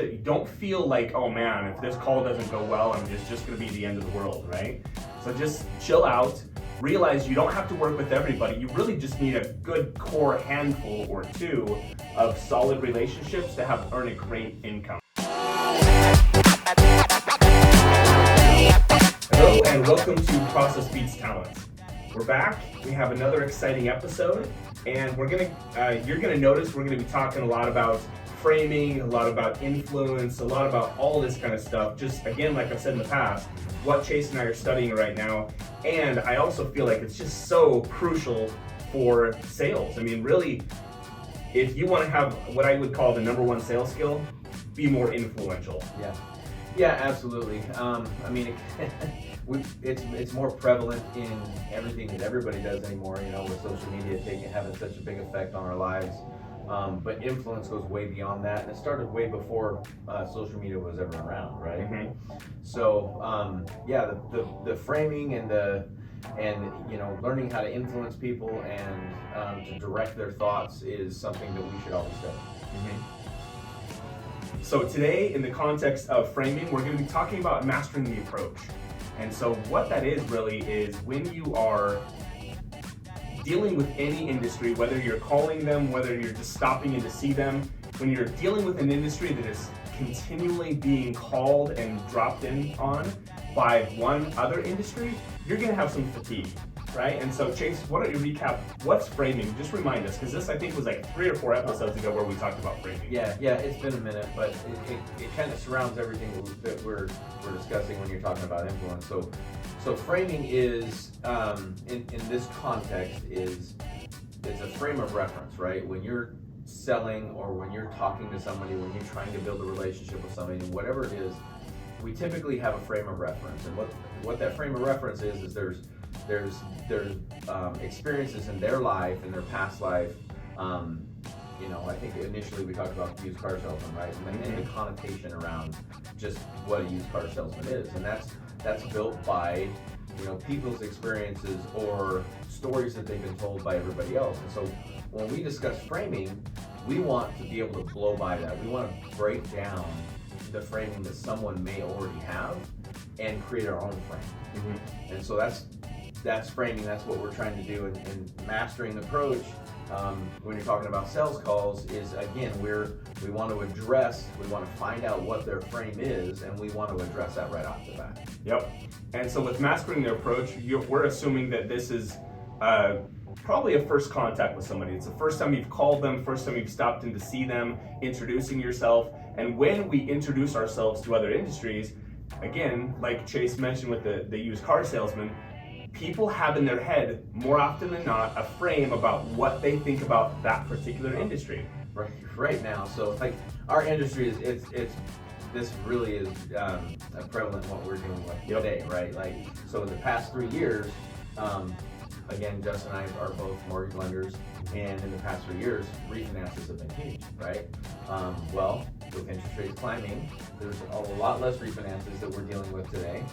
you don't feel like, oh man, if this call doesn't go well, it's just gonna be the end of the world, right? So just chill out, realize you don't have to work with everybody. You really just need a good core handful or two of solid relationships to earn a great income. Hello and welcome to Process Beats Talent. We're back. We have another exciting episode, and you're gonna notice we're gonna be talking a lot about framing, a lot about influence, a lot about all this kind of stuff. Just again, like I've said in the past, what Chase and I are studying right now, and I also feel like it's just so crucial for sales. I mean, really, if you want to have what I would call the number one sales skill, be more influential. Yeah, absolutely. I mean, it's more prevalent in everything that everybody does anymore. You know, with social media having such a big effect on our lives. But influence goes way beyond that, and it started way before social media was ever around, right? Mm-hmm. So the framing and learning how to influence people and to direct their thoughts is something that we should always study. Mm-hmm. So today, in the context of framing, we're going to be talking about mastering the approach. And so what that is really is when you are dealing with any industry, whether you're calling them, whether you're just stopping in to see them, when you're dealing with an industry that is continually being called and dropped in on by one other industry, you're going to have some fatigue, right? And so Chase, why don't you recap what's framing? Just remind us, because this I think was like 3 or 4 episodes ago where we talked about framing. Yeah, it's been a minute, but it kind of surrounds everything that we're discussing when you're talking about influence. So framing is, in this context, it's a frame of reference, right? When you're selling or when you're talking to somebody, when you're trying to build a relationship with somebody, whatever it is, we typically have a frame of reference. And what that frame of reference is there's experiences in their life, in their past life. I think initially we talked about used car salesman, right? And the connotation around just what a used car salesman is, and that's built by people's experiences or stories that they've been told by everybody else. And so when we discuss framing, we want to be able to blow by that. We want to break down the framing that someone may already have and create our own frame. Mm-hmm. And so that's framing. That's what we're trying to do. And mastering the approach, when you're talking about sales calls, is again we want to find out what their frame is, and we want to address that right off the bat. Yep. And so with mastering the approach, we're assuming that this is probably a first contact with somebody. It's the first time you've called them, first time you've stopped in to see them, introducing yourself. And when we introduce ourselves to other industries, again, like Chase mentioned with the used car salesman, people have in their head, more often than not, a frame about what they think about that particular industry. Right now, so like our industry is this really is prevalent what we're dealing with today, right? Like, so in the past 3 years, again, Justin and I are both mortgage lenders, and in the past 3 years, refinances have been huge, right? Well, with interest rates climbing, there's a lot less refinances that we're dealing with today.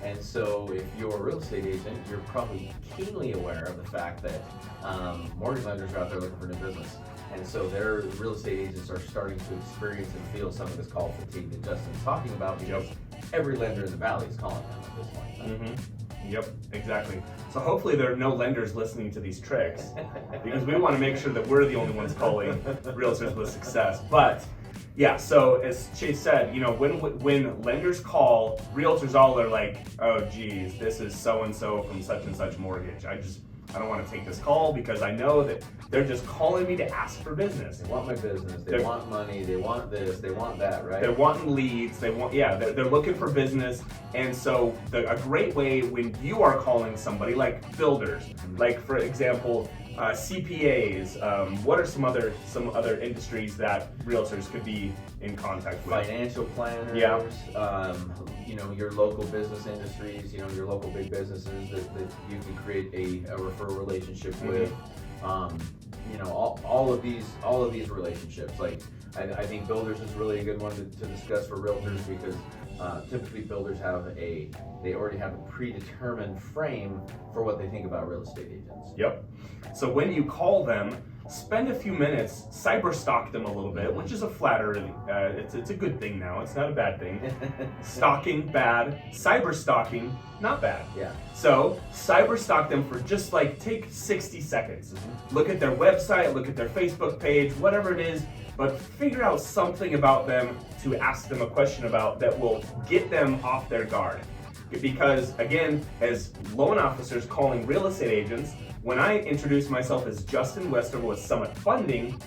And so if you're a real estate agent, you're probably keenly aware of the fact that mortgage lenders are out there looking for new business. And so their real estate agents are starting to experience and feel some of this call fatigue that Justin's talking about, because every lender in the valley is calling them at this point. Mm-hmm. Yep, exactly. So hopefully there are no lenders listening to these tricks, because we want to make sure that we're the only ones calling realtors with success. But yeah, so as Chase said, when lenders call, realtors all are like, oh geez, this is so-and-so from such and such mortgage. I don't want to take this call because I know that they're just calling me to ask for business. They want my business, they want money, they want this, they want that, right? They're wanting leads, they're looking for business. And so a great way when you are calling somebody, like builders, like for example, CPAs, what are some other industries that realtors could be in contact with? Financial planners, your local business industries, your local big businesses that you can create a referral relationship with. All of these relationships. Like I think builders is really a good one to discuss for realtors, because typically builders they already have a predetermined frame for what they think about real estate agents. Yep. So when you call them, spend a few minutes, cyber stalk them a little bit, which is a flattery, it's a good thing now, it's not a bad thing. Stalking, bad. Cyber stalking, not bad. Yeah. So, cyber stalk them for just like, take 60 seconds. Look at their website, look at their Facebook page, whatever it is, but figure out something about them to ask them a question about that will get them off their guard. Because again, as loan officers calling real estate agents, when I introduce myself as Justin Westerville with Summit Funding,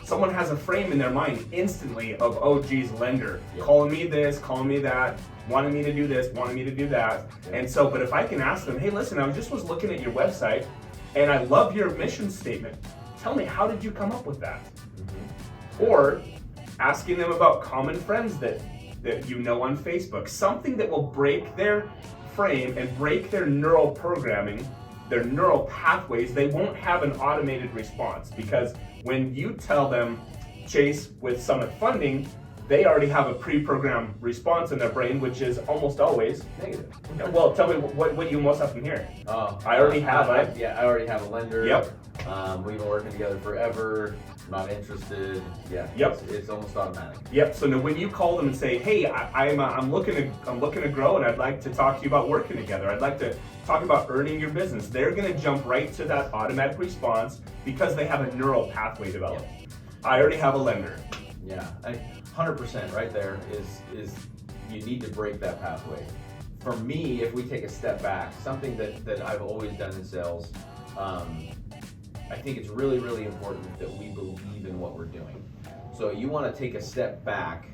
someone has a frame in their mind instantly of, oh geez, lender, calling me this, calling me that, wanting me to do this, wanting me to do that. And so, but if I can ask them, hey listen, I was looking at your website and I love your mission statement. Tell me, how did you come up with that? Or asking them about common friends that you know on Facebook, something that will break their frame and break their neural programming, their neural pathways. They won't have an automated response, because when you tell them, Chase, with Summit Funding, they already have a pre-programmed response in their brain, which is almost always negative. Well, tell me what you most often hear. I already have I already have a lender. Yep. We've been working together forever. Not interested. Yeah. Yep. It's almost automatic. Yep. So now when you call them and say, "Hey, I'm looking to grow, and I'd like to talk to you about working together. I'd like to talk about earning your business," they're going to jump right to that automatic response because they have a neural pathway developed. Yep. I already have a lender. Yeah. 100% right there is you need to break that pathway. For me, if we take a step back, something that I've always done in sales. I think it's really, really important that we believe in what we're doing. So you want to take a step back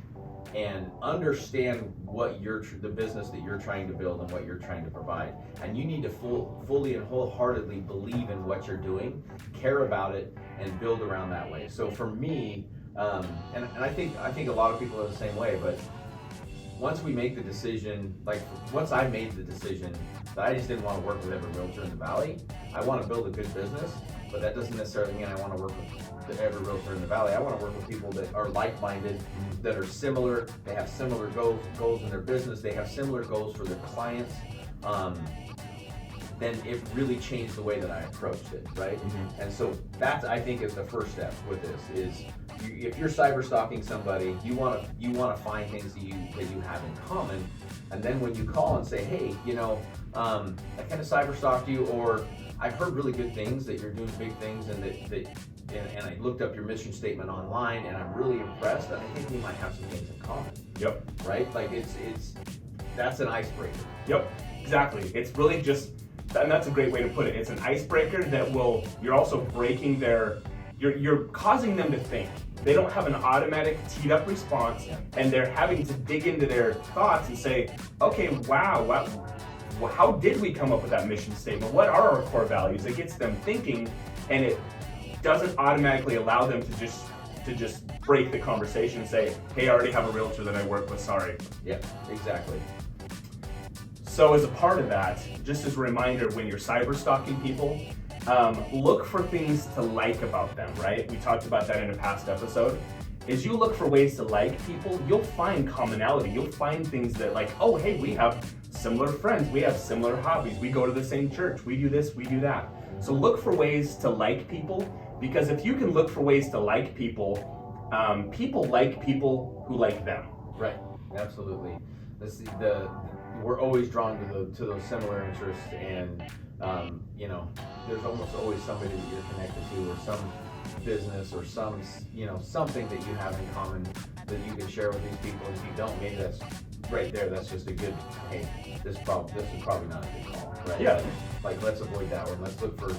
and understand what the business that you're trying to build and what you're trying to provide. And you need to fully and wholeheartedly believe in what you're doing, care about it, and build around that way. So for me, and I think a lot of people are the same way, but once we make the decision, once I made the decision that I just didn't want to work with every realtor in the valley, I want to build a good business, but that doesn't necessarily mean I want to work with every realtor in the valley. I want to work with people that are like-minded, that are similar, they have similar goals in their business, they have similar goals for their clients. Then it really changed the way that I approached it, right? Mm-hmm. And so that, I think, is the first step with this, is if you're cyber stalking somebody, you want to find things that you have in common, and then when you call and say, hey, I kind of cyber stalked you, or I've heard really good things that you're doing big things, and and I looked up your mission statement online, and I'm really impressed, and I think we might have some things in common. Yep. Right? Like that's an icebreaker. Yep. Exactly. It's really just. And that's a great way to put it. It's an icebreaker that you're also breaking you're causing them to think. They don't have an automatic teed up response, and they're having to dig into their thoughts and say, okay, wow, how did we come up with that mission statement? What are our core values? It gets them thinking, and it doesn't automatically allow them to just break the conversation and say, hey, I already have a realtor that I work with, sorry. Yeah, exactly. So as a part of that, just as a reminder, when you're cyber stalking people, look for things to like about them, right? We talked about that in a past episode. As you look for ways to like people, you'll find commonality. You'll find things that like, oh, hey, we have similar friends. We have similar hobbies. We go to the same church. We do this, we do that. So look for ways to like people, because if you can look for ways to like people, people like people who like them. Right, absolutely. We're always drawn to those similar interests, and there's almost always somebody that you're connected to, or some business, or something that you have in common that you can share with these people. And if you don't, maybe that's right there. That's just a good, hey, this is probably not a good call, right? Yeah. Like let's avoid that one. Let's look for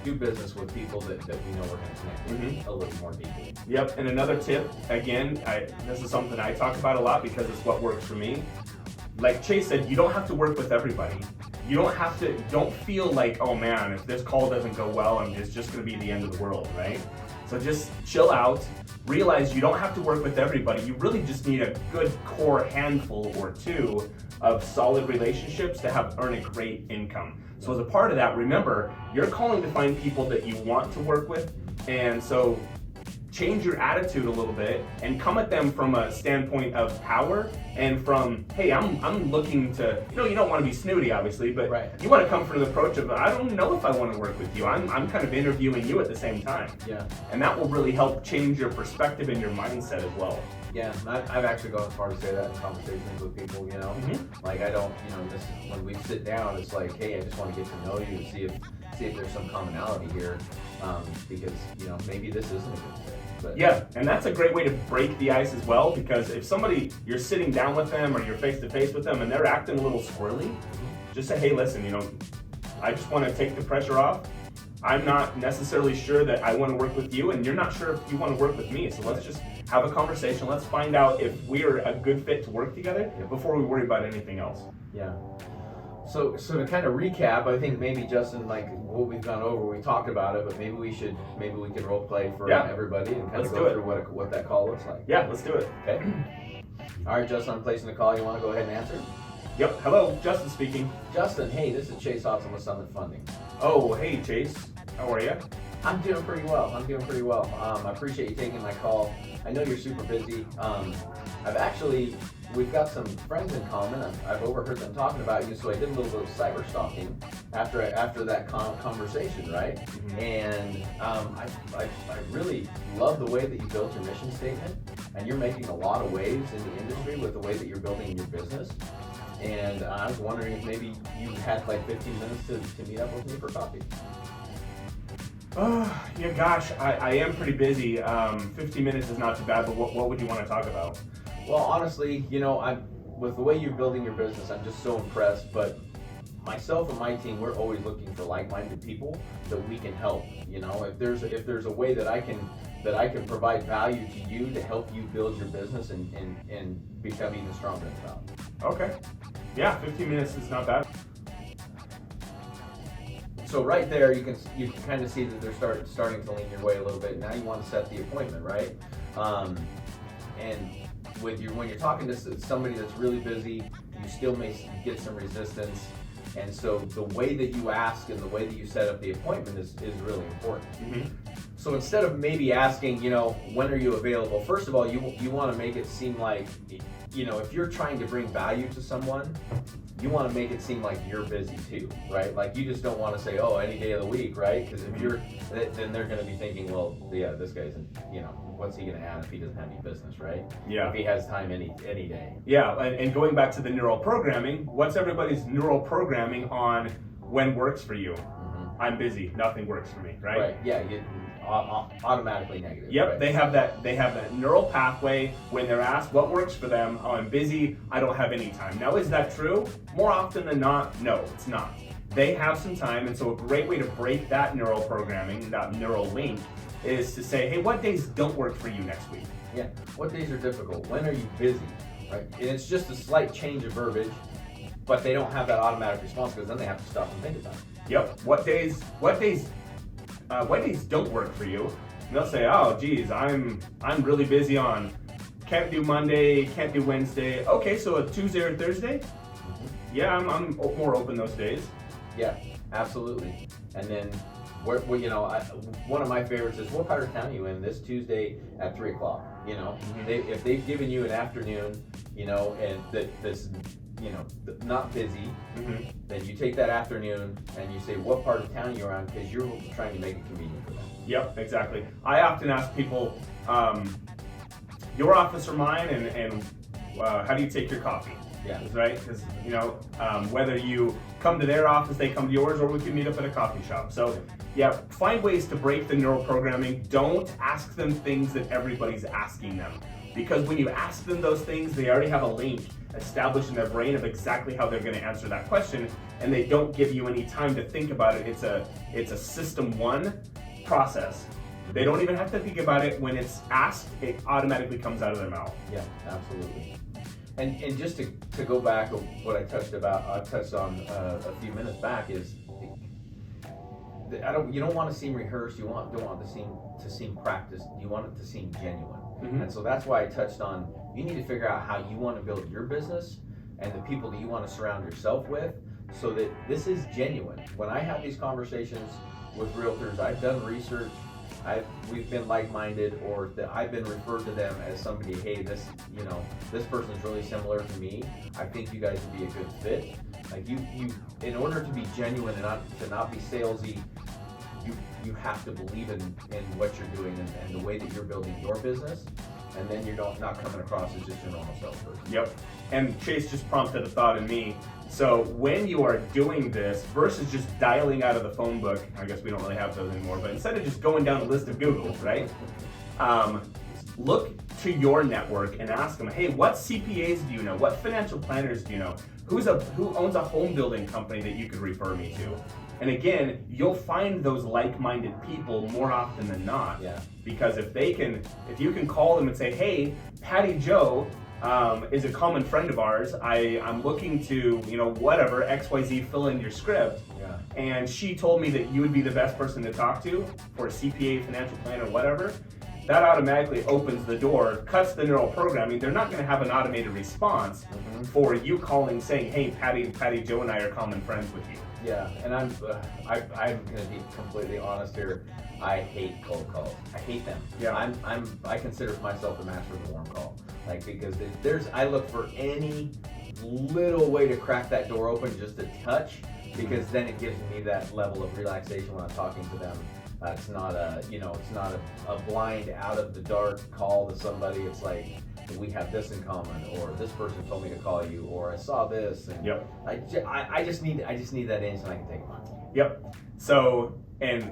do business with people that we know we're going to connect with a little more deeply. Yep. And another tip, again, this is something I talk about a lot because it's what works for me. Like Chase said, you don't have to work with everybody. Don't feel like, oh man, if this call doesn't go well, it's just gonna be the end of the world, right? So just chill out, realize you don't have to work with everybody. You really just need a good core handful or two of solid relationships to earn a great income. So as a part of that, remember, you're calling to find people that you want to work with, and so change your attitude a little bit and come at them from a standpoint of power and from, hey, I'm looking to, you don't want to be snooty, obviously, but Right. you want to come from the approach of, I don't know if I want to work with you. I'm kind of interviewing you at the same time. Yeah. And that will really help change your perspective and your mindset as well. Yeah, I've actually gone as far to say that in conversations with people, Like I don't, this is when we sit down, it's like, hey, I just want to get to know you and see if there's some commonality here, because maybe this isn't a good fit. But yeah, and that's a great way to break the ice as well, because if you're sitting down with them or you're face to face with them and they're acting a little squirrely, just say, hey, listen, I just want to take the pressure off. I'm not necessarily sure that I want to work with you, and you're not sure if you want to work with me. So let's just have a conversation. Let's find out if we're a good fit to work together before we worry about anything else. Yeah. So to kind of recap, I think maybe Justin, like what we've gone over, we talked about it, but maybe we could role play for everybody and kind of go through what that call looks like. Yeah, let's do it. Okay. All right, Justin, I'm placing the call. You want to go ahead and answer? Yep. Hello, Justin speaking. Justin, hey, this is Chase Hodson with Summit Funding. Oh, hey, Chase. How are you? I'm doing pretty well. I appreciate you taking my call. I know you're super busy. We've got some friends in common. I've overheard them talking about you, so I did a little bit of cyber stalking after that conversation, right? Mm-hmm. And I really love the way that you built your mission statement, and you're making a lot of waves in the industry with the way that you're building your business. And I was wondering if maybe you had like 15 minutes to meet up with me for coffee. Yeah, gosh, I am pretty busy. 15 minutes is not too bad, but what would you want to talk about? Well, honestly, with the way you're building your business, I'm just so impressed. But myself and my team, we're always looking for like-minded people that we can help. If there's a way that I can provide value to you to help you build your business and become even stronger in the top. Okay. Yeah, 15 minutes is not bad. So right there, you can kind of see that they're starting to lean your way a little bit. Now you want to set the appointment, right? And when you're talking to somebody that's really busy, you still may get some resistance. And so the way that you ask and the way that you set up the appointment is really important. Mm-hmm. So instead of maybe asking, when are you available? First of all, you want to make it seem like, if you're trying to bring value to someone, you want to make it seem like you're busy too, right? Like you just don't want to say, oh, any day of the week, right? Because then they're going to be thinking, well, yeah, this guy's, what's he going to add if he doesn't have any business, right? Yeah. If he has time any day. Yeah, and going back to the neural programming, what's everybody's neural programming on when works for you? Mm-hmm. I'm busy, nothing works for me, right? Right. Yeah. Automatically negative. Yep, right? they have that neural pathway when they're asked what works for them. Oh, I'm busy, I don't have any time. Now, is that true? More often than not, no, it's not. They have some time, and so a great way to break that neural programming, that neural link, is to say, hey, what days don't work for you next week? Yeah, what days are difficult? When are you busy? Right? And it's just a slight change of verbiage, but they don't have that automatic response because then they have to stop and think about it. Yep, what days don't work for you? And they'll say, oh, geez, I'm really busy on, can't do Monday, can't do Wednesday. Okay, so a Tuesday or Thursday? Mm-hmm. Yeah, I'm more open those days. Yeah, absolutely. And then, one of my favorites is, what part of town are you in this Tuesday at 3 o'clock? Mm-hmm. If they've given you an afternoon, and that's not busy, mm-hmm. then you take that afternoon and you say what part of town you're on because you're trying to make it convenient for them. Yep, exactly. I often ask people, your office or mine, and how do you take your coffee? Yeah. Right? Because, whether you come to their office, they come to yours, or we can meet up at a coffee shop. So, yeah, find ways to break the neural programming. Don't ask them things that everybody's asking them. Because when you ask them those things, they already have a link established in their brain of exactly how they're going to answer that question, and they don't give you any time to think about it. It's a system one process. They don't even have to think about it. When it's asked, it automatically comes out of their mouth. Yeah, absolutely. And just to go back to what I touched on a few minutes back is, you don't want to seem rehearsed. You don't want to seem practiced. You want it to seem genuine. Mm-hmm. And so that's why I touched on, you need to figure out how you want to build your business and the people that you want to surround yourself with, so that this is genuine. When I have these conversations with realtors, I've done research we've been like-minded, or that I've been referred to them as somebody, hey, this person's really similar to me. I think you guys would be a good fit. Like you in order to be genuine and to not be salesy, you have to believe in what you're doing and the way that you're building your business, and then you're not coming across as just your normal salesperson. Yep. And Chase just prompted a thought in me. So when you are doing this versus just dialing out of the phone book, I guess we don't really have those anymore, but instead of just going down a list of Google, right? Look to your network and ask them, hey, what CPAs do you know? What financial planners do you know? Who owns a home building company that you could refer me to? And again, you'll find those like-minded people more often than not. Yeah. Because if you can call them and say, hey, Patty Joe is a common friend of ours. I'm looking to, whatever, XYZ, fill in your script. Yeah. And she told me that you would be the best person to talk to for a CPA, financial plan, or whatever. That automatically opens the door, cuts the neural programming. They're not going to have an automated response for you calling saying, hey, Patty Joe and I are common friends with you. Yeah, and I'm going to be completely honest here. I hate cold calls. I hate them. Yeah. I consider myself a master of the warm call. Like, because I look for any little way to crack that door open just a touch, because then it gives me that level of relaxation when I'm talking to them. It's not a blind out of the dark call to somebody. It's like, we have this in common, or this person told me to call you, or I saw this, and yep. I just need that in so I can take them on. Yep. So, and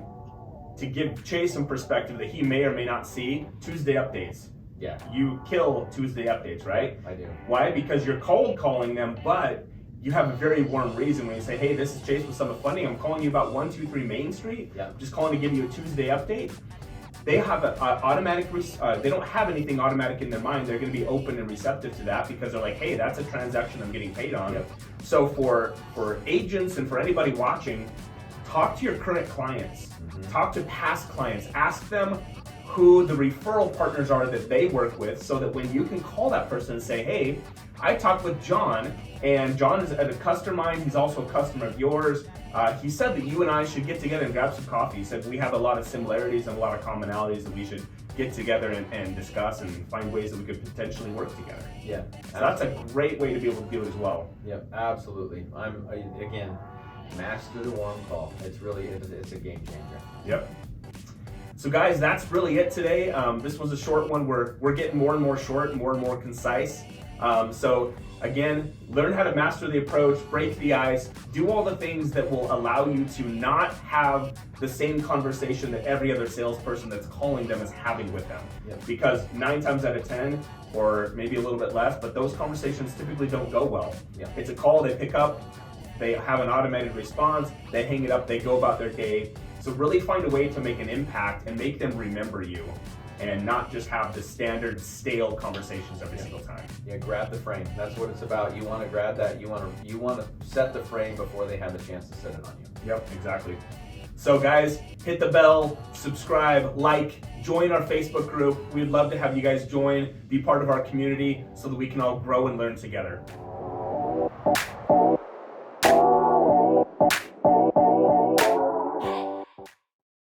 to give Chase some perspective that he may or may not see, Tuesday updates. Yeah. You kill Tuesday updates, right? I do. Why? Because you're cold calling them, but you have a very warm reason when you say, hey, this is Chase with Summit Funding. I'm calling you about 123 Main Street. Yeah. Just calling to give you a Tuesday update. They have an automatic, they don't have anything automatic in their mind. They're going to be open and receptive to that because they're like, hey, that's a transaction I'm getting paid on. Yep. So for agents and for anybody watching, talk to your current clients. Talk to past clients. Ask them who the referral partners are that they work with, so that when you can call that person and say, hey, I talked with John, and John is a customer of mine. He's also a customer of yours. He said that you and I should get together and grab some coffee. He said we have a lot of similarities and a lot of commonalities that we should get together and discuss and find ways that we could potentially work together. Yeah. So that's a great way to be able to do it as well. Yep, absolutely. Again, master the warm call. It's a game changer. Yep. So guys, that's really it today. This was a short one. We're getting more and more short, more and more concise. So again, learn how to master the approach, break the ice, do all the things that will allow you to not have the same conversation that every other salesperson that's calling them is having with them. Yep. Because 9 times out of 10, or maybe a little bit less, but those conversations typically don't go well. Yep. It's a call, they pick up, they have an automated response, they hang it up, they go about their day. So really find a way to make an impact and make them remember you, and not just have the standard stale conversations every single time. Yeah, grab the frame. That's what it's about. You want to grab that. You want to set the frame before they have a chance to set it on you. Yep, exactly. So guys, hit the bell, subscribe, like, join our Facebook group. We'd love to have you guys join, be part of our community so that we can all grow and learn together.